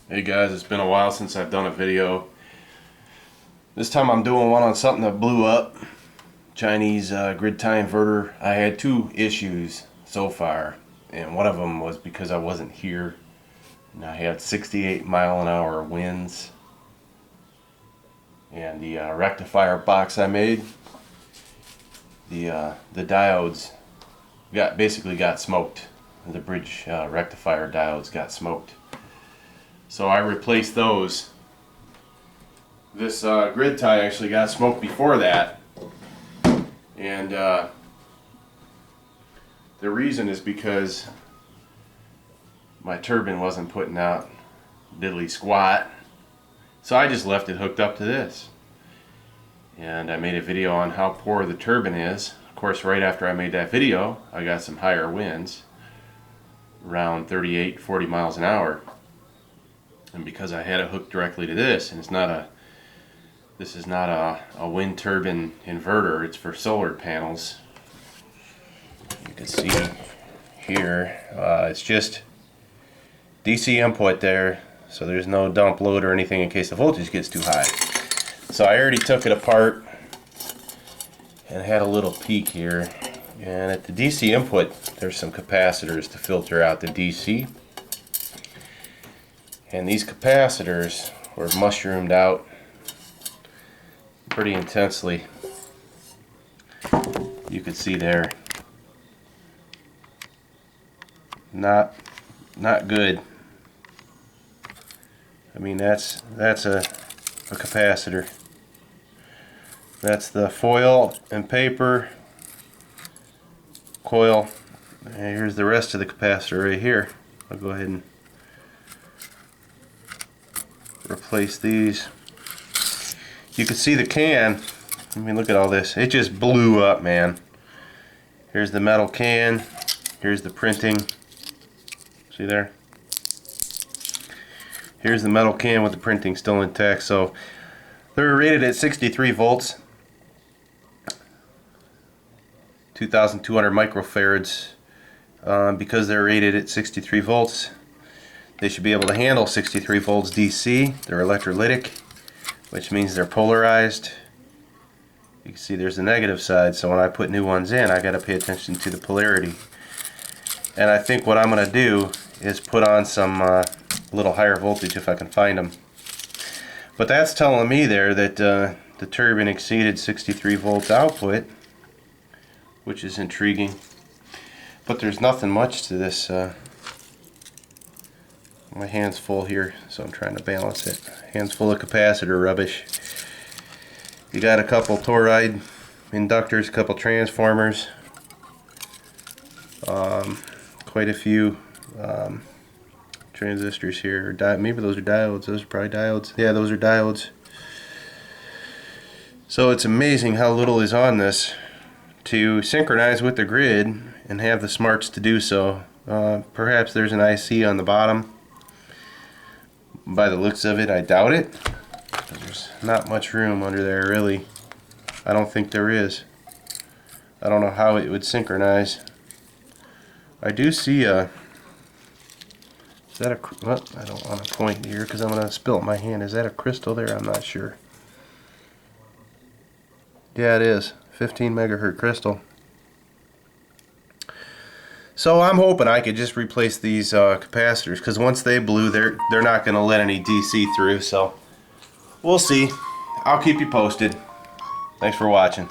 Hey guys, it's been a while since I've done a video. This time I'm doing one on something that blew up. Chinese grid tie inverter. I had two issues so far, and one of them was because I wasn't here and I had 68-mile-an-hour winds, and the rectifier box I made, the diodes basically got smoked. The bridge rectifier diodes got smoked. So I replaced those. This grid tie actually got smoked before that, and the reason is because my turbine wasn't putting out diddly squat, so I just left it hooked up to this, and I made a video on how poor the turbine is. Of course, right after I made that video, I got some higher winds, around 38-40 miles an hour. And because I had it hooked directly to this, and this is not a wind turbine inverter, it's for solar panels. You can see here, it's just DC input there, so there's no dump load or anything in case the voltage gets too high. So I already took it apart and had a little peek here. And at the DC input, there's some capacitors to filter out the DC. And these capacitors were mushroomed out pretty intensely. You can see there. Not good. I mean, that's a capacitor. That's the foil and paper coil. And here's the rest of the capacitor right here. I'll go ahead and replace these. You can see the can. I mean, look at all this. It just blew up, man. Here's the metal can. Here's the printing. See there? Here's the metal can with the printing still intact. So they're rated at 63 volts, 2,200 microfarads. Because they're rated at 63 volts, they should be able to handle 63 volts DC. They're electrolytic, which means they're polarized. You can see there's the negative side, so when I put new ones in, I got to pay attention to the polarity. And I think what I'm going to do is put on some little higher voltage if I can find them. But that's telling me there that the turbine exceeded 63 volts output, which is intriguing. But there's nothing much to this. My hand's full here, so I'm trying to balance it. Hands full of capacitor rubbish. You got a couple toroid inductors, a couple transformers, quite a few transistors here. Maybe those are diodes. Those are probably diodes. Yeah, those are diodes. So it's amazing how little is on this to synchronize with the grid and have the smarts to do so. Perhaps there's an IC on the bottom. By the looks of it, I doubt it. There's not much room under there, really. I don't think there is. I don't know how it would synchronize. I do see a... Is that a... Well, I don't want to point here because I'm going to spill it in my hand. Is that a crystal there? I'm not sure. Yeah, it is. 15 megahertz crystal. So I'm hoping I could just replace these capacitors, because once they blew, they're not going to let any DC through. So we'll see. I'll keep you posted. Thanks for watching.